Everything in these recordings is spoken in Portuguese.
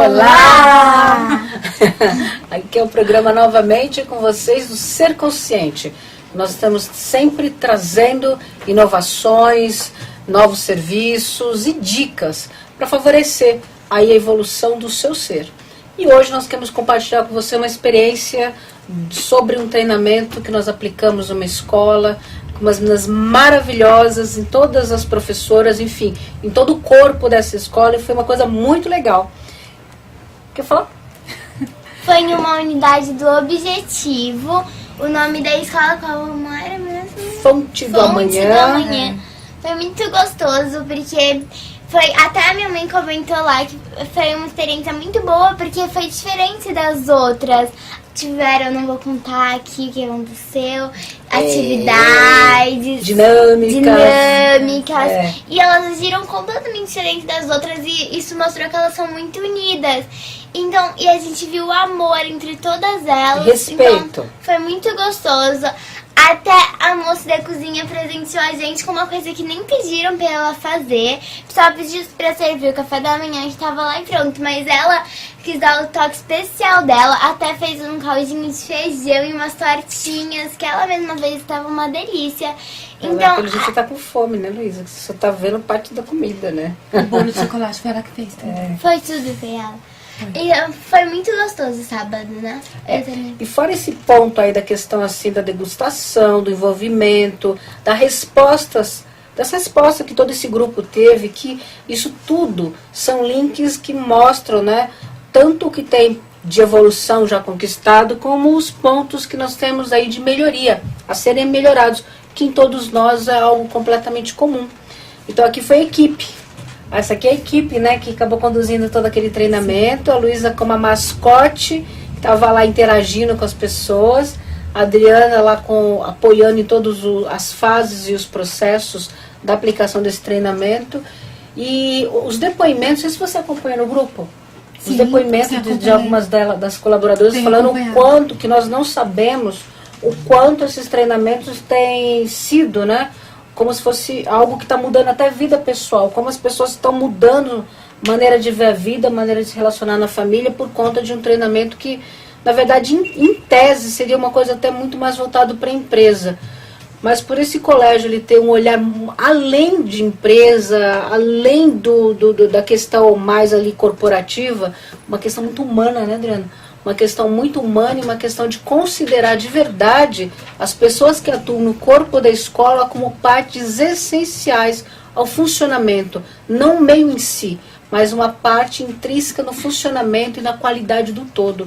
Olá! Aqui é o programa novamente com vocês do Ser Consciente. Nós estamos sempre trazendo inovações, novos serviços e dicas para favorecer aí a evolução do seu ser. E hoje nós queremos compartilhar com você uma experiência sobre um treinamento que nós aplicamos numa escola, com umas meninas maravilhosas, em todas as professoras, enfim, em todo o corpo dessa escola, e foi uma coisa muito legal. Quer falar? Foi em uma unidade do Objetivo. O nome da escola como era mesmo? Fonte do Amanhã. Foi muito gostoso, porque foi, até a minha mãe comentou lá que foi uma experiência muito boa, porque foi diferente das outras. Não vou contar aqui o que aconteceu, atividades, dinâmicas. E elas agiram completamente diferente das outras, e isso mostrou que elas são muito unidas. Então, e a gente viu o amor entre todas elas. Respeito. Então, foi muito gostoso. Até a moça da cozinha presenteou a gente com uma coisa que nem pediram pra ela fazer. Só pediu pra servir o café da manhã que tava lá e pronto. Mas ela quis dar o toque especial dela. Até fez um caldinho de feijão e umas tortinhas que ela mesma fez, estava uma delícia. Então, pelo jeito você tá com fome, né, Luísa? Você só tá vendo parte da comida, né? O bolo de chocolate foi ela que fez também. Foi tudo, foi ela. E foi muito gostoso o sábado, né? E fora esse ponto aí da questão assim da degustação, do envolvimento, das respostas que todo esse grupo teve, que isso tudo são links que mostram, né, tanto o que tem de evolução já conquistado, como os pontos que nós temos aí de melhoria, a serem melhorados, que em todos nós é algo completamente comum. Então aqui foi a equipe. Essa aqui é a equipe, né, que acabou conduzindo todo aquele treinamento. A Luísa como a mascote, estava lá interagindo com as pessoas. A Adriana lá apoiando em todas as fases e os processos da aplicação desse treinamento. E os depoimentos, não sei se você acompanha no grupo, Sim, os depoimentos de algumas das colaboradoras falando o quanto, que nós não sabemos, o quanto esses treinamentos têm sido, né, como se fosse algo que está mudando até a vida pessoal, como as pessoas estão mudando maneira de ver a vida, maneira de se relacionar na família, por conta de um treinamento que, na verdade, em tese, seria uma coisa até muito mais voltado para a empresa. Mas por esse colégio ele ter um olhar além de empresa, além da questão mais ali corporativa, uma questão muito humana, né, Adriana? Uma questão muito humana e uma questão de considerar de verdade as pessoas que atuam no corpo da escola como partes essenciais ao funcionamento, não o meio em si, mas uma parte intrínseca no funcionamento e na qualidade do todo.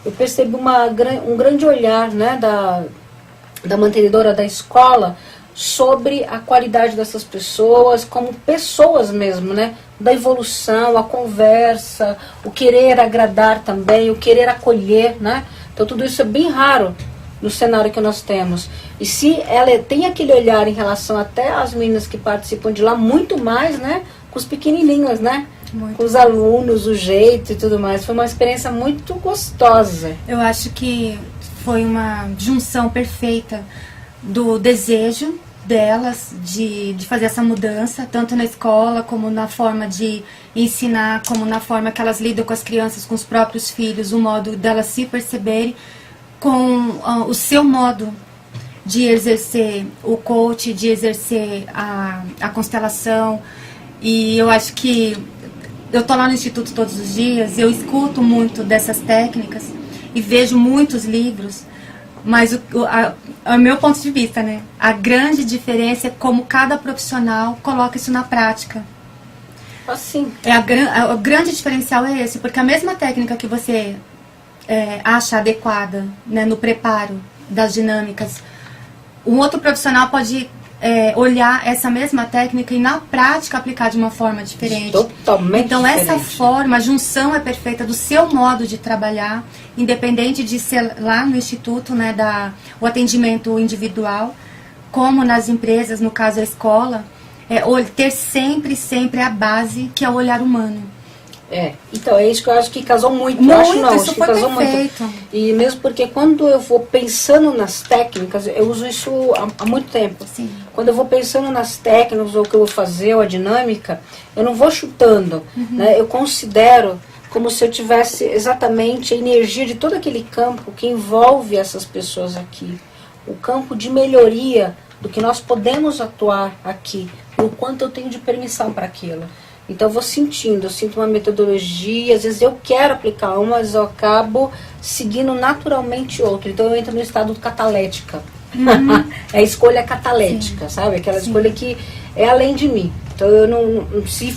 Eu percebi um grande olhar, né, da mantenedora da escola sobre a qualidade dessas pessoas, como pessoas mesmo, né? Da evolução, a conversa, o querer agradar também, o querer acolher, né? Então tudo isso é bem raro no cenário que nós temos. E se ela tem aquele olhar em relação até às meninas que participam de lá, muito mais, né? Com os pequenininhos, né? Muito. Com os alunos, o jeito e tudo mais. Foi uma experiência muito gostosa. Eu acho que foi uma junção perfeita do desejo delas de fazer essa mudança, tanto na escola como na forma de ensinar, como na forma que elas lidam com as crianças, com os próprios filhos, o modo delas se perceberem, com o seu modo de exercer o coach, de exercer a constelação. E eu acho que eu estou lá no Instituto todos os dias, eu escuto muito dessas técnicas e vejo muitos livros, mas o meu ponto de vista, né? A grande diferença é como cada profissional coloca isso na prática. Assim. O grande diferencial é esse, porque a mesma técnica que você acha adequada, né, no preparo das dinâmicas, um outro profissional pode olhar essa mesma técnica e na prática aplicar de uma forma diferente. Totalmente então diferente. Essa forma, a junção é perfeita do seu modo de trabalhar, independente de ser lá no instituto, né, o atendimento individual, como nas empresas, no caso a escola, ter sempre a base, que é o olhar humano. Então é isso que eu acho que casou muito. Isso foi casou perfeito. Muito. E mesmo porque quando eu vou pensando nas técnicas, eu uso isso há muito tempo. Sim. Quando eu vou pensando nas técnicas, ou o que eu vou fazer, ou a dinâmica, eu não vou chutando. Né? Eu considero como se eu tivesse exatamente a energia de todo aquele campo que envolve essas pessoas aqui. O campo de melhoria do que nós podemos atuar aqui, e o quanto eu tenho de permissão para aquilo. Então eu vou sentindo, eu sinto uma metodologia, às vezes eu quero aplicar uma, mas eu acabo seguindo naturalmente outra. Então eu entro no estado catalética. É a escolha catalética, sabe? Aquela escolha que é além de mim. Então eu não, se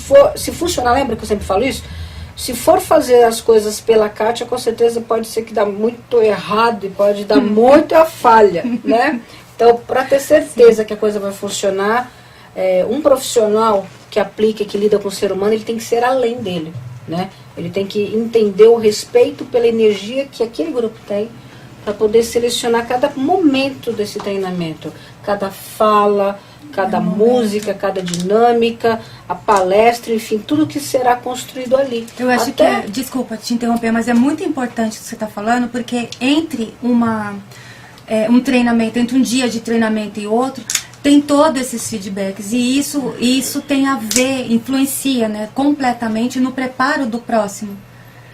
funcionar, lembra que eu sempre falo isso? Se for fazer as coisas pela Kátia, com certeza pode ser que dá muito errado e pode dar muita falha, né? Então, para ter certeza que a coisa vai funcionar, um profissional que aplica, que lida com o ser humano, ele tem que ser além dele, né? Ele tem que entender o respeito pela energia que aquele grupo tem, para poder selecionar cada momento desse treinamento, cada fala, cada música, cada dinâmica, a palestra, enfim, tudo que será construído ali. Eu acho desculpa te interromper, mas é muito importante o que você está falando, porque entre um treinamento, entre um dia de treinamento e outro, tem todos esses feedbacks, e isso tem a ver, influencia, né, completamente no preparo do próximo.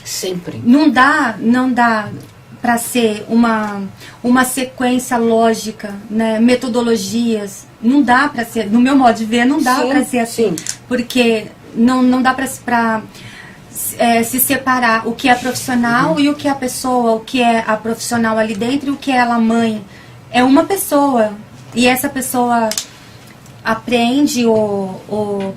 Sempre. Não dá para ser uma sequência lógica, né, metodologias, não dá para ser, no meu modo de ver, não dá para ser assim, porque não dá para se separar o que é profissional e o que é a pessoa, o que é a profissional ali dentro e o que é ela mãe. É uma pessoa, e essa pessoa aprende ou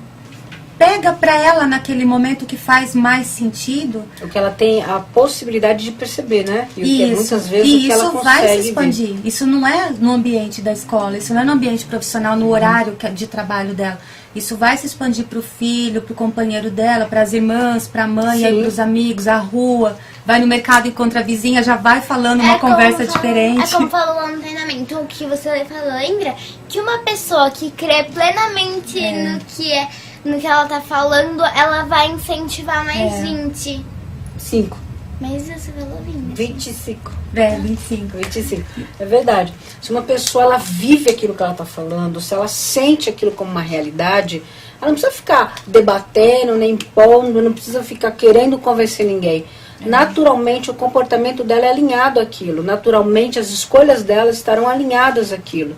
pega para ela naquele momento que faz mais sentido. O que ela tem a possibilidade de perceber, né? E o que é muitas vezes e o que ela isso consegue vai se expandir. ver. Isso não é no ambiente da escola, isso não é no ambiente profissional, no horário de trabalho dela. Isso vai se expandir para o filho, para o companheiro dela, para as irmãs, para a mãe, para os amigos, a rua. Vai no mercado, encontra a vizinha, já vai falando uma conversa diferente. É como falou lá no treinamento, o que você falou, lembra? Que uma pessoa que crê plenamente no que ela tá falando, ela vai incentivar mais 20. 5. Mas você falou 20. 25. 25. 25. É verdade. Se uma pessoa ela vive aquilo que ela está falando, se ela sente aquilo como uma realidade, ela não precisa ficar debatendo, nem impondo, não precisa ficar querendo convencer ninguém. Naturalmente o comportamento dela é alinhado àquilo. Naturalmente as escolhas dela estarão alinhadas àquilo.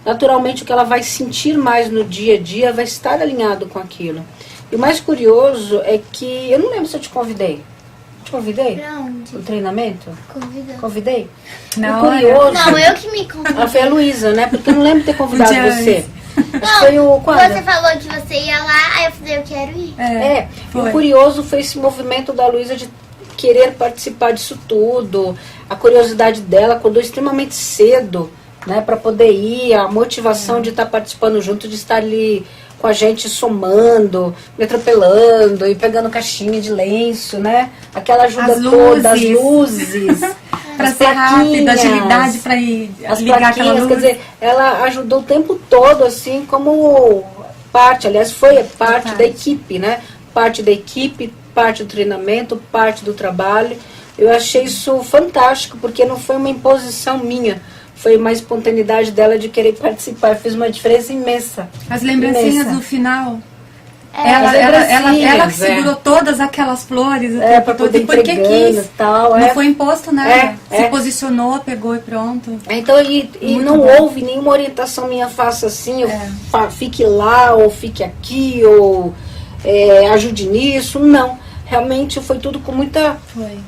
Naturalmente o que ela vai sentir mais no dia a dia vai estar alinhado com aquilo. E o mais curioso é que, eu não lembro se eu te convidei. Te convidei? Pra onde? O treinamento? Convidei? Não, curioso. Não, eu que me convidei. Foi a Luísa, né? Porque eu não lembro de ter convidado você. Não, foi o quando? Você falou que você ia lá, aí eu falei, eu quero ir. O curioso foi esse movimento da Luísa de querer participar disso tudo. A curiosidade dela acordou extremamente cedo, né? Para poder ir, a motivação de estar participando junto, de estar ali com a gente somando, me atropelando e pegando caixinha de lenço, né? Aquela ajuda toda, as luzes. Para ser rápida, agilidade para ir as ligar aquela luz. Quer dizer, ela ajudou o tempo todo, assim, como parte, aliás, foi parte da equipe, né? Parte da equipe, parte do treinamento, parte do trabalho. Eu achei isso fantástico, porque não foi uma imposição minha, foi uma espontaneidade dela de querer participar. Fez uma diferença imensa. As lembrancinhas no final. Ela que segurou todas aquelas flores para poder porque quis. Tal, não foi imposto nada. Se posicionou, pegou e pronto. Então, e não houve nenhuma orientação minha, faça assim, fique lá, ou fique aqui, ou ajude nisso. Não. Realmente foi tudo com muita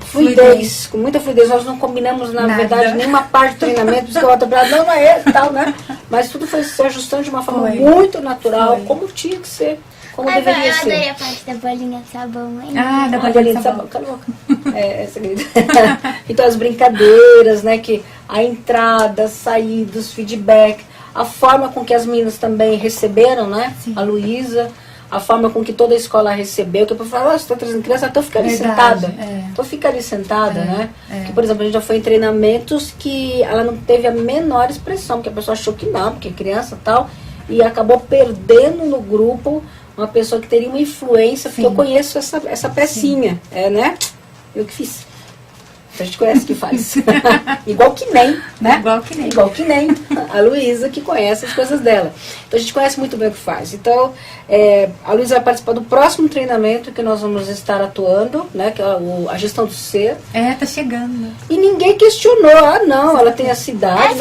fluidez. Com muita fluidez. Nós não combinamos, na verdade, nenhuma parte do treinamento, porque a outra não é tal, né? Mas tudo foi se ajustando de uma forma muito natural, como tinha que ser. Como deveria ser. Eu adorei a parte da bolinha de sabão. Da bolinha de sabão. Cala a boca. Segredo. Então as brincadeiras, né? Que a entrada, saída, os feedback, a forma com que as meninas também receberam, né? Sim. A Luísa, a forma com que toda a escola recebeu, que eu falava, você está trazendo criança, então fica ali sentada. Então fica ali sentada, né? Que, por exemplo, a gente já foi em treinamentos que ela não teve a menor expressão, porque a pessoa achou que não, porque é criança e tal, e acabou perdendo no grupo uma pessoa que teria uma influência, porque eu conheço essa pecinha, né? Eu que fiz. A gente conhece que faz. Igual que nem, né? Igual que nem. Igual que nem a Luísa, que conhece as coisas dela. Então a gente conhece muito bem o que faz. Então, a Luísa vai participar do próximo treinamento que nós vamos estar atuando, né? Que é a gestão do ser. Tá chegando, né? E ninguém questionou, não, ela tem essa idade,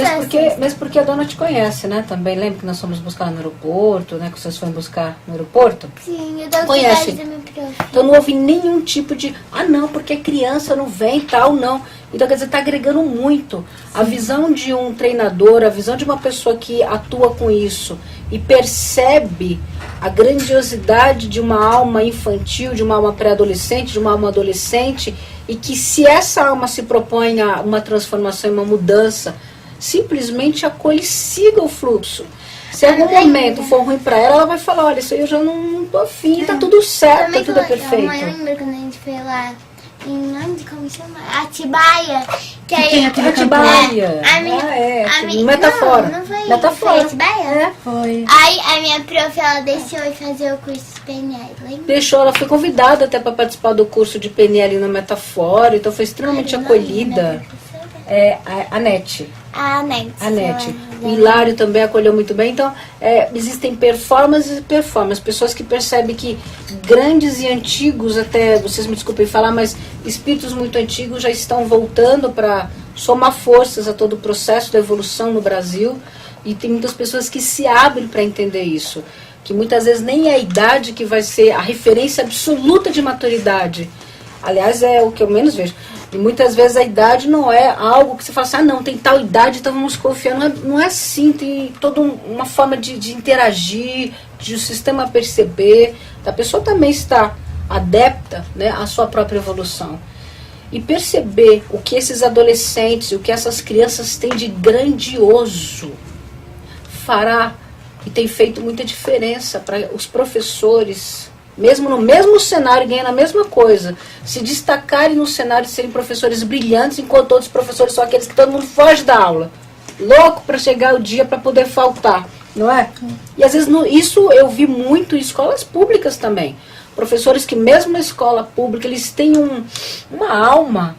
mesmo porque a dona te conhece, né? Também lembra que nós fomos buscar no aeroporto, né? Que vocês foram buscar no aeroporto? Sim, eu dou Conhece. da minha prof. Então não houve nenhum tipo de, não, porque criança não vem e tal, não. Então, quer dizer, está agregando muito. A visão de um treinador, a visão de uma pessoa que atua com isso e percebe a grandiosidade de uma alma infantil, de uma alma pré-adolescente, de uma alma adolescente, e que se essa alma se propõe a uma transformação, uma mudança, simplesmente acolhe e siga o fluxo. Se em algum momento for ruim para ela, ela vai falar, olha, isso aí eu já não tô afim, tá tudo certo, tá tudo perfeito. Mãe, lembra quando a gente foi lá em onde, como chama? Atibaia. Que aí, Atibaia. No Metafora. Não foi. Metafora. Foi Atibaia? Foi. Aí a minha prof, ela deixou eu fazer o curso de PNL, lembra? Deixou, ela foi convidada até para participar do curso de PNL no Metafora, então foi extremamente acolhida. A Nete. A Nete. O Hilário também acolheu muito bem. Então, existem performances e performances. Pessoas que percebem que grandes e antigos, até, vocês me desculpem falar, mas espíritos muito antigos já estão voltando para somar forças a todo o processo da evolução no Brasil. E tem muitas pessoas que se abrem para entender isso. Que muitas vezes nem é a idade que vai ser a referência absoluta de maturidade. Aliás, é o que eu menos vejo. E muitas vezes a idade não é algo que você fala assim, não, tem tal idade, então vamos confiar. Não é assim, tem toda uma forma de interagir, de o sistema perceber. A pessoa também está adepta, né, à sua própria evolução. E perceber o que esses adolescentes, o que essas crianças têm de grandioso, fará e tem feito muita diferença para os professores, mesmo no mesmo cenário, ganhando a mesma coisa, se destacarem no cenário de serem professores brilhantes, enquanto outros professores são aqueles que todo mundo foge da aula, louco para chegar o dia para poder faltar, não é? E às vezes isso eu vi muito em escolas públicas também, professores que mesmo na escola pública eles têm uma alma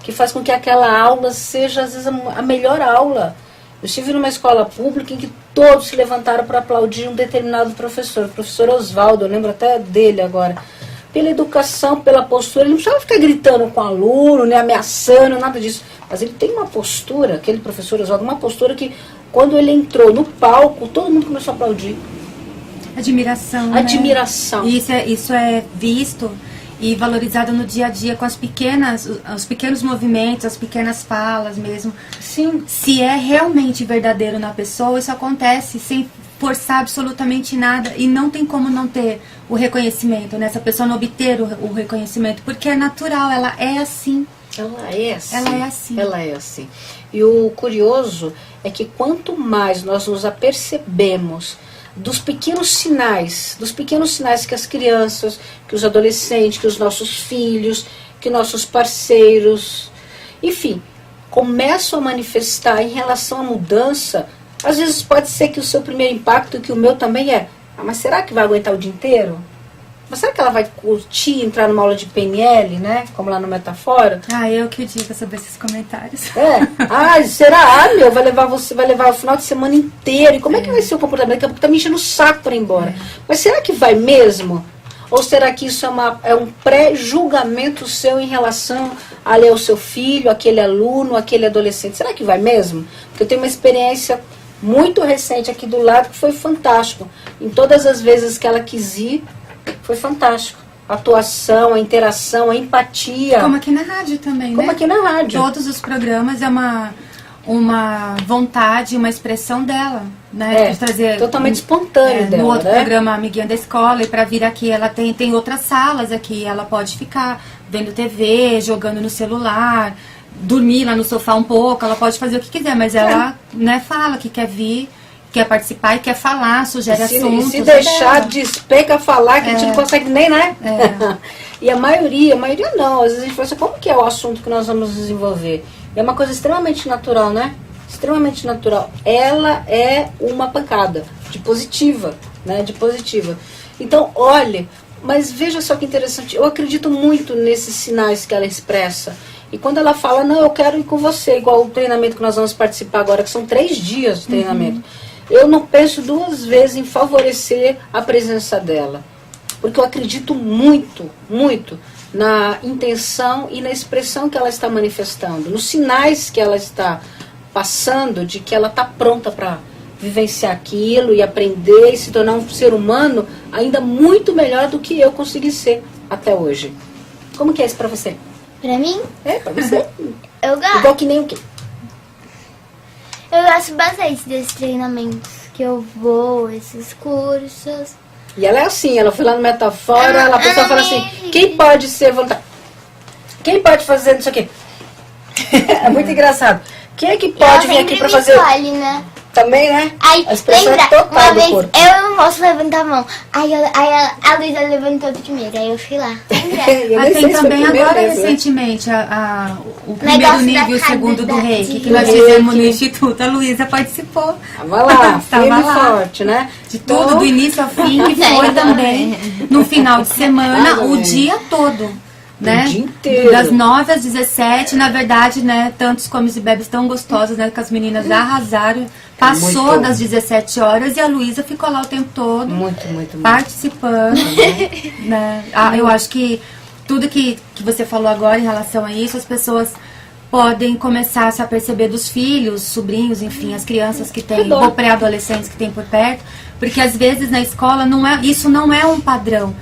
que faz com que aquela aula seja às vezes a melhor aula. Eu estive numa escola pública em que todos se levantaram para aplaudir um determinado professor, o professor Oswaldo, eu lembro até dele agora, pela educação, pela postura. Ele não precisava ficar gritando com o aluno, né, ameaçando, nada disso, mas ele tem uma postura, aquele professor Oswaldo, uma postura que quando ele entrou no palco, todo mundo começou a aplaudir. Admiração, Admiração. Né? Isso é visto e valorizado no dia a dia com os pequenos movimentos, as pequenas falas mesmo. Sim. Se é realmente verdadeiro na pessoa, isso acontece sem forçar absolutamente nada e não tem como não ter o reconhecimento, né? Essa pessoa não obter o reconhecimento, porque é natural, ela é assim. Ela é assim. Ela é assim. Ela é assim. E o curioso é que quanto mais nós nos apercebemos dos pequenos sinais que as crianças, que os adolescentes, que os nossos filhos, que nossos parceiros, enfim, começam a manifestar em relação à mudança. Às vezes pode ser que o seu primeiro impacto, que o meu também mas será que vai aguentar o dia inteiro? Mas será que ela vai curtir entrar numa aula de PNL, né? Como lá no Metafora? Eu que digo sobre esses comentários. Será? Vai levar o final de semana inteiro. E como é que vai ser o comportamento? Daqui a pouco tá me enchendo o saco para ir embora. Mas será que vai mesmo? Ou será que isso é um pré-julgamento seu em relação ao seu filho, aquele aluno, aquele adolescente? Será que vai mesmo? Porque eu tenho uma experiência muito recente aqui do lado que foi fantástico. Em todas as vezes que ela quis ir, foi fantástico. A atuação, a interação, a empatia. Como aqui na rádio também, né? Como aqui na rádio. Todos os programas é uma vontade, uma expressão dela, né? De trazer totalmente espontâneo dela, no outro né? programa, Amiguinha da Escola, e para vir aqui, ela tem outras salas aqui, ela pode ficar vendo TV, jogando no celular, dormir lá no sofá um pouco, ela pode fazer o que quiser, mas ela, né, fala que quer vir, quer participar e quer falar, sugere assuntos. E se deixar despeca falar, que a gente não consegue nem, né? E a maioria não. Às vezes a gente fala assim, como que é o assunto que nós vamos desenvolver? E é uma coisa extremamente natural, né? Extremamente natural. Ela é uma pancada de positiva, né? De positiva. Então, olhe, Mas veja só que interessante, eu acredito muito nesses sinais que ela expressa. E quando ela fala, não, eu quero ir com você, igual o treinamento que nós vamos participar agora, que são 3 dias de treinamento. Eu não penso 2 vezes em favorecer a presença dela. Porque eu acredito muito, muito na intenção e na expressão que ela está manifestando, nos sinais que ela está passando de que ela está pronta para vivenciar aquilo e aprender e se tornar um ser humano ainda muito melhor do que eu consegui ser até hoje. Como que é isso para você? Pra mim, É, para você? eu gosto. Igual que nem o quê? Eu gosto bastante desses treinamentos que eu vou, esses cursos. E ela é assim, ela foi lá no Metafora, a pessoa fala assim, quem pode ser voluntário? Quem pode fazer não sei o quê? É muito engraçado. Quem é que pode vir aqui pra fazer? Escolhe, né? Também, né? Aí, a expressão lembra, é total uma do vez corpo. eu e o moço levantar a mão. Aí a Luísa levantou primeiro, aí eu fui lá. Lembra? Eu nem sei Tem se foi também primeiro agora, mesmo, né? recentemente, o Negócio primeiro nível e o da segundo do casa reiki, que do nós reiki. fizemos no Instituto. A Luísa participou. Tava lá, Tava firme e lá. forte, né? De tudo, do início ao fim, que foi também no final de semana, o dia todo. Né? O dia inteiro. Das 9 às 17, na verdade, né? Tantos comes e bebes tão gostosos, né? Que as meninas arrasaram. Passou Muito. das 17 horas e a Luísa ficou lá o tempo todo. Muito, muito, muito. Participando, né? Eu acho que tudo que você falou agora em relação a isso, as pessoas podem começar a se aperceber dos filhos, sobrinhos, enfim, as crianças que têm, ou pré-adolescentes que têm por perto, porque às vezes na escola isso não é um padrão,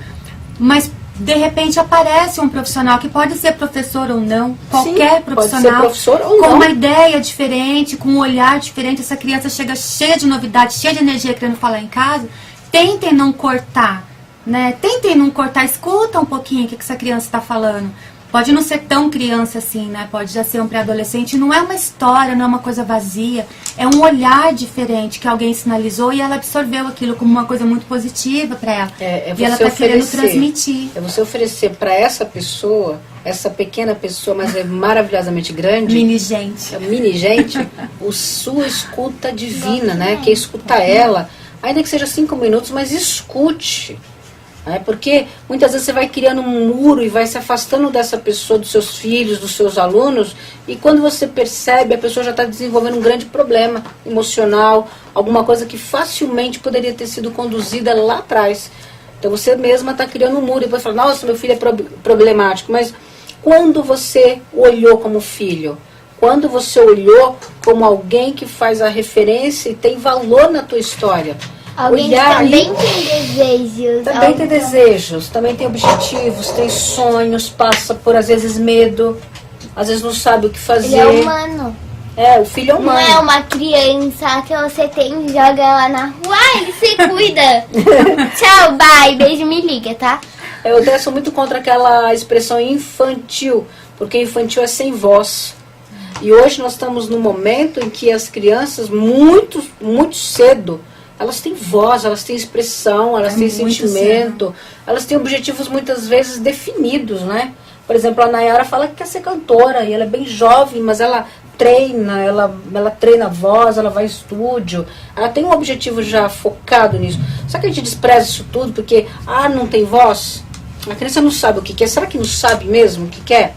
mas de repente aparece um profissional que pode ser professor ou não, qualquer profissional, pode ser professor ou com não. uma ideia diferente, com um olhar diferente, essa criança chega cheia de novidade, cheia de energia querendo falar em casa. Tentem não cortar, né? Tentem não cortar, escuta um pouquinho o que essa criança está falando. Pode não ser tão criança assim, né? Pode já ser um pré-adolescente. Não é uma história, não é uma coisa vazia. É um olhar diferente que alguém sinalizou e ela absorveu aquilo como uma coisa muito positiva para ela. E ela está querendo transmitir. É você oferecer para essa pessoa, essa pequena pessoa, mas é maravilhosamente grande. Mini gente. Mini gente, sua escuta divina, né? Que é escutar ela, ainda que seja 5 minutos, mas escute. Porque muitas vezes você vai criando um muro e vai se afastando dessa pessoa, dos seus filhos, dos seus alunos, e quando você percebe, a pessoa já está desenvolvendo um grande problema emocional, alguma coisa que facilmente poderia ter sido conduzida lá atrás. Então você mesma está criando um muro e depois fala, nossa, meu filho é problemático, mas quando você olhou como filho, quando você olhou como alguém que faz a referência e tem valor na tua história, Alguém que também tem desejos. Também tem desejos, também tem objetivos, tem sonhos, passa por, às vezes, medo, às vezes não sabe o que fazer. Ele é humano. O filho é humano. Não é uma criança que você tem e joga ela na rua. Ele se cuida. Tchau, bye, beijo, me liga, tá? Eu até sou muito contra aquela expressão infantil, porque infantil é sem voz. E hoje nós estamos num momento em que as crianças, muito, muito cedo, elas têm voz, elas têm expressão, elas têm sentimento, elas têm objetivos muitas vezes definidos, né? Por exemplo, a Nayara fala que quer ser cantora, e ela é bem jovem, mas ela treina, ela treina a voz, ela vai ao estúdio, ela tem um objetivo já focado nisso. Só que a gente despreza isso tudo porque, não tem voz? A criança não sabe o que quer, será que não sabe mesmo o que quer?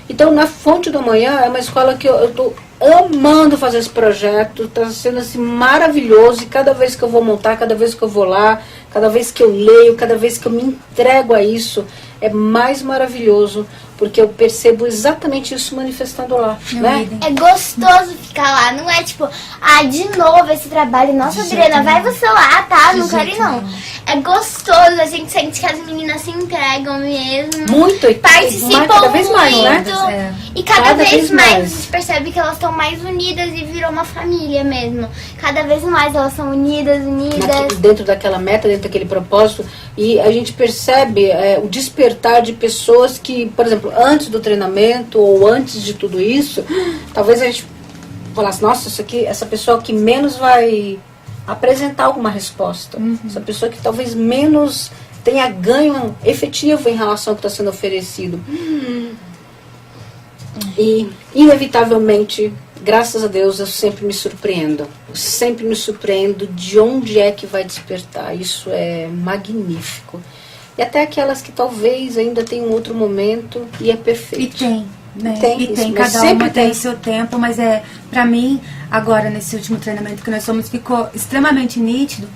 Então, na Fonte do Amanhã é uma escola que eu estou amando fazer esse projeto, está sendo assim maravilhoso, e cada vez que eu vou montar, cada vez que eu vou lá, cada vez que eu leio, cada vez que eu me entrego a isso, é mais maravilhoso, porque eu percebo exatamente isso manifestando lá, né? É gostoso ficar lá, não é tipo, de novo esse trabalho, nossa, Adriana, vai você lá, tá? Não quero ir não. É gostoso, a gente sente que as meninas se entregam mesmo. Muito, e participam cada vez mais, muito, né? E cada vez mais a gente percebe que elas estão mais unidas e virou uma família mesmo. Cada vez mais elas são unidas. Dentro daquela meta, dentro daquele propósito, e a gente percebe o despertar de pessoas que, por exemplo, antes do treinamento ou antes de tudo isso, talvez a gente falasse, nossa, essa pessoa que menos vai apresentar alguma resposta. Essa pessoa que talvez menos tenha ganho efetivo em relação ao que está sendo oferecido. E, inevitavelmente, graças a Deus, eu sempre me surpreendo. Eu sempre me surpreendo de onde é que vai despertar. Isso é magnífico. e até aquelas que talvez ainda tenham outro momento e é perfeito. E tem, né? Tem, e tem, mas cada sempre uma tem tem. seu tempo, mas pra mim, agora nesse último treinamento que nós fomos, ficou extremamente nítido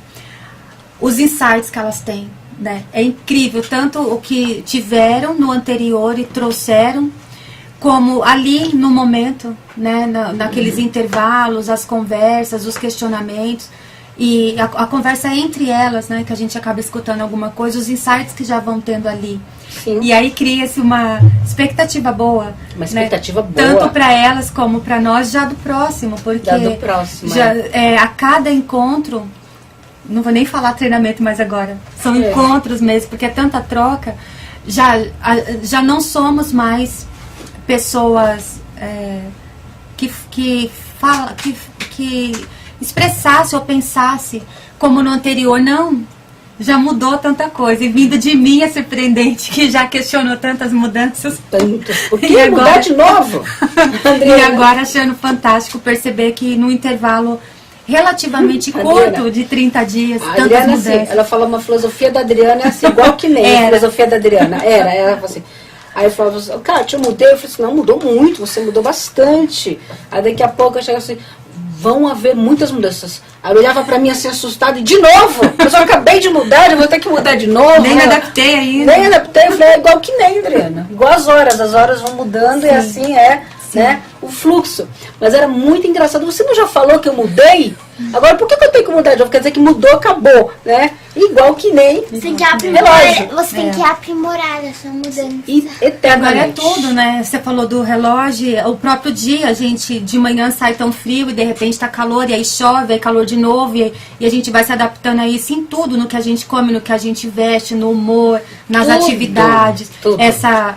os insights que elas têm, né? É incrível, tanto o que tiveram no anterior e trouxeram, como ali no momento, né? Naqueles intervalos, as conversas, os questionamentos, e a conversa entre elas, né? Que a gente acaba escutando alguma coisa, os insights que já vão tendo ali. Sim. E aí cria-se uma expectativa boa. Uma expectativa boa. Tanto para elas como para nós, já do próximo. Porque Já do próximo, já, a cada encontro, não vou nem falar treinamento mais agora, são encontros mesmo, porque é tanta troca, já não somos mais pessoas que expressasse ou pensasse como no anterior, não. Já mudou tanta coisa. E vindo de mim é surpreendente, que já questionou tantas mudanças. Tantas. Por que E agora... mudar de novo? E agora achando fantástico perceber que no intervalo relativamente curto, de 30 dias, a tantas Adriana, mudanças. assim, ela falou uma filosofia da Adriana, assim, igual que nem a filosofia da Adriana. Ela falou assim. Aí eu falava assim, cara, eu mudei. Eu falei assim, não, mudou muito, você mudou bastante. Aí daqui a pouco eu chegava assim, vão haver muitas mudanças. Aí eu olhava pra mim assim, assustada, e de novo, eu só acabei de mudar, eu vou ter que mudar de novo. Nem me adaptei ainda. Nem adaptei, eu falei, é igual que nem, Adriana. Igual as horas vão mudando. Sim. E assim né, o fluxo. Mas era muito engraçado. Você não já falou que eu mudei? Agora, por que eu tenho que mudar de novo? Quer dizer que mudou, acabou, né? Igual que nem você tem que aprimorar, você tem que aprimorar essa mudança. E eternamente. Agora é tudo, né? Você falou do relógio, o próprio dia, a gente de manhã sai tão frio e de repente tá calor, e aí chove, aí calor de novo, e a gente vai se adaptando a isso em tudo, no que a gente come, no que a gente veste, no humor, nas tudo, atividades. Tudo.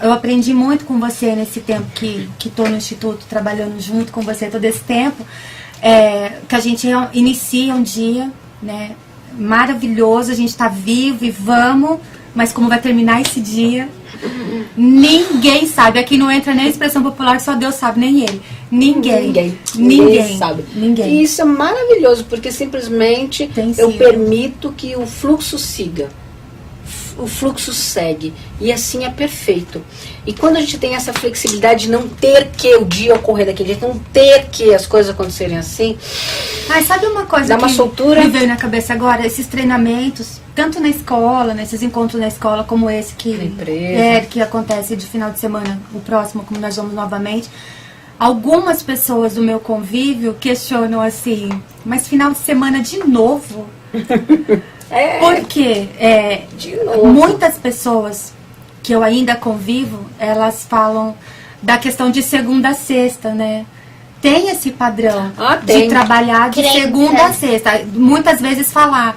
Eu aprendi muito com você nesse tempo que tô no Instituto, trabalhando junto com você todo esse tempo, que a gente inicia um dia, né? Maravilhoso, a gente tá vivo e vamos, mas como vai terminar esse dia, ninguém sabe. Aqui não entra nem a expressão popular, só Deus sabe, nem ele. Ninguém sabe. Ninguém. E isso é maravilhoso, porque simplesmente eu permito que o fluxo siga. O fluxo segue. E assim é perfeito. E quando a gente tem essa flexibilidade de não ter que o dia ocorrer daquele jeito, não ter que as coisas acontecerem assim. Ai, sabe uma coisa dá uma que soltura. Me veio na cabeça agora? Esses treinamentos, tanto na escola, nesses encontros na escola, como esse que acontece de final de semana, o próximo, como nós vamos novamente. Algumas pessoas do meu convívio questionam assim, mas final de semana de novo? Porque muitas pessoas que eu ainda convivo, elas falam da questão de segunda a sexta, né? Tem esse padrão de trabalhar de segunda a sexta. Muitas vezes falar,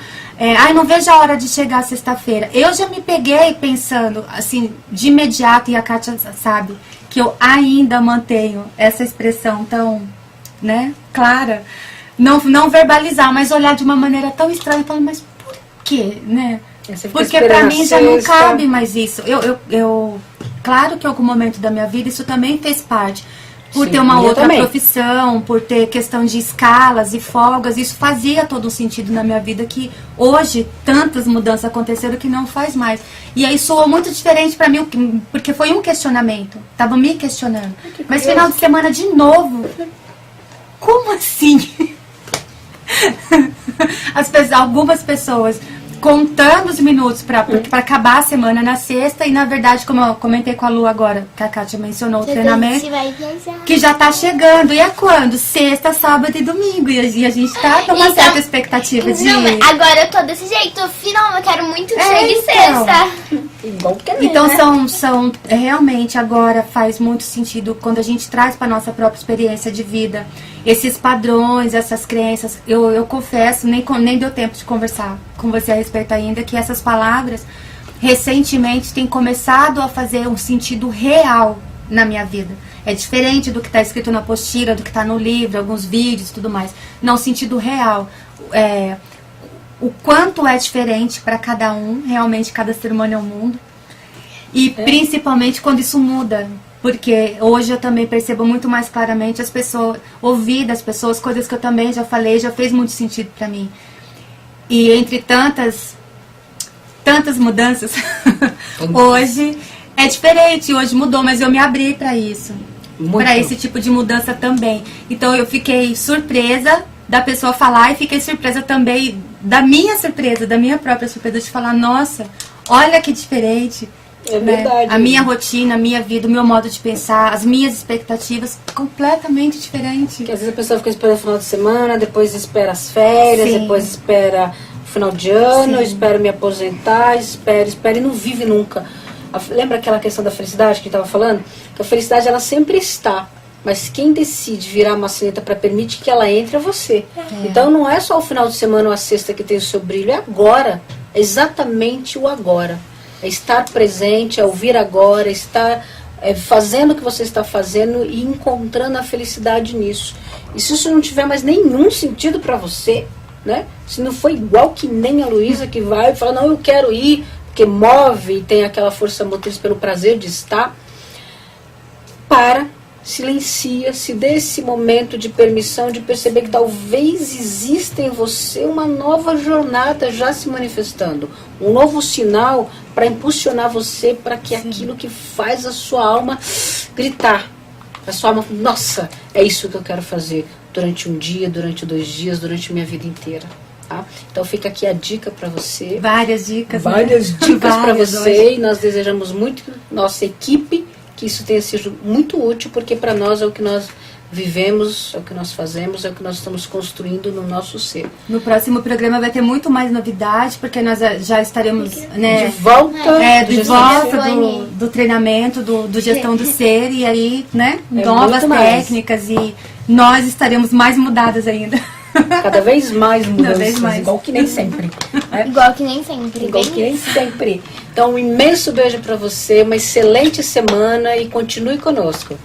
não vejo a hora de chegar sexta-feira. Eu já me peguei pensando, assim, de imediato, e a Kátia sabe, que eu ainda mantenho essa expressão tão, né, clara. Não verbalizar, mas olhar de uma maneira tão estranha e falar, mas por quê, né? Porque pra mim já não cabe mais isso. Claro que em algum momento da minha vida isso também fez parte. Por ter uma outra profissão, por ter questão de escalas e folgas, isso fazia todo um sentido na minha vida, que hoje tantas mudanças aconteceram que não faz mais. E aí soou muito diferente pra mim, porque foi um questionamento. Tava me questionando. Mas final de semana de novo? Como assim? Algumas pessoas contando os minutos para acabar a semana na sexta, e na verdade, como eu comentei com a Lu agora, que a Kátia mencionou o treinamento, que já tá chegando. E é quando? Sexta, sábado e domingo. E a gente tá com uma certa expectativa de... Não, agora eu tô desse jeito. Final, eu quero muito que chegue sexta. Então são realmente agora faz muito sentido quando a gente traz para nossa própria experiência de vida esses padrões, essas crenças. Eu confesso, nem deu tempo de conversar com você a respeito ainda, que essas palavras recentemente têm começado a fazer um sentido real na minha vida. É diferente do que está escrito na apostila, do que está no livro, alguns vídeos e tudo mais. Não, sentido real. O quanto é diferente para cada um, realmente cada ser humano é um mundo. E principalmente quando isso muda. Porque hoje eu também percebo muito mais claramente as pessoas, ouvir das pessoas, coisas que eu também já falei, já fez muito sentido para mim. E entre tantas tantas mudanças. Hoje é diferente, hoje mudou, mas eu me abri para isso. Para esse tipo de mudança também. Então eu fiquei surpresa da pessoa falar e fiquei surpresa também da minha surpresa, da minha própria surpresa de falar, nossa, olha que diferente. É verdade. A minha rotina, a minha vida, o meu modo de pensar, as minhas expectativas completamente diferentes. Porque às vezes a pessoa fica esperando o final de semana, depois espera as férias, Sim. depois espera o final de ano, Sim. espera me aposentar, espera e não vive nunca. Lembra aquela questão da felicidade que a gente estava falando? Que a felicidade ela sempre está, mas quem decide virar a maçaneta para permitir que ela entre é você. Então não é só o final de semana ou a sexta que tem o seu brilho, é agora, é exatamente o agora. É estar presente, é ouvir agora, estar fazendo o que você está fazendo e encontrando a felicidade nisso. E se isso não tiver mais nenhum sentido para você, né? Se não for igual que nem a Luísa que vai e fala, não, eu quero ir, porque move e tem aquela força motriz pelo prazer de estar, silencia, se dê esse momento de permissão, de perceber que talvez exista em você uma nova jornada já se manifestando, um novo sinal para impulsionar você para que aquilo que faz a sua alma gritar, a sua alma, nossa, é isso que eu quero fazer durante um dia, durante 2 dias, durante minha vida inteira. Tá? Então fica aqui a dica para você. Várias dicas. Várias dicas para você hoje. E nós desejamos muito, nossa equipe, que isso tenha sido muito útil, porque para nós é o que nós vivemos, é o que nós fazemos, é o que nós estamos construindo no nosso ser. No próximo programa vai ter muito mais novidade, porque nós já estaremos, né, de volta, de volta do treinamento, do gestão do ser, e aí, né, novas técnicas, e nós estaremos mais mudadas ainda. Cada vez mais mudanças, vez mais. igual que nem sempre. Né? Igual que nem sempre. Igual que nem sempre. Então, um imenso beijo para você, uma excelente semana e continue conosco.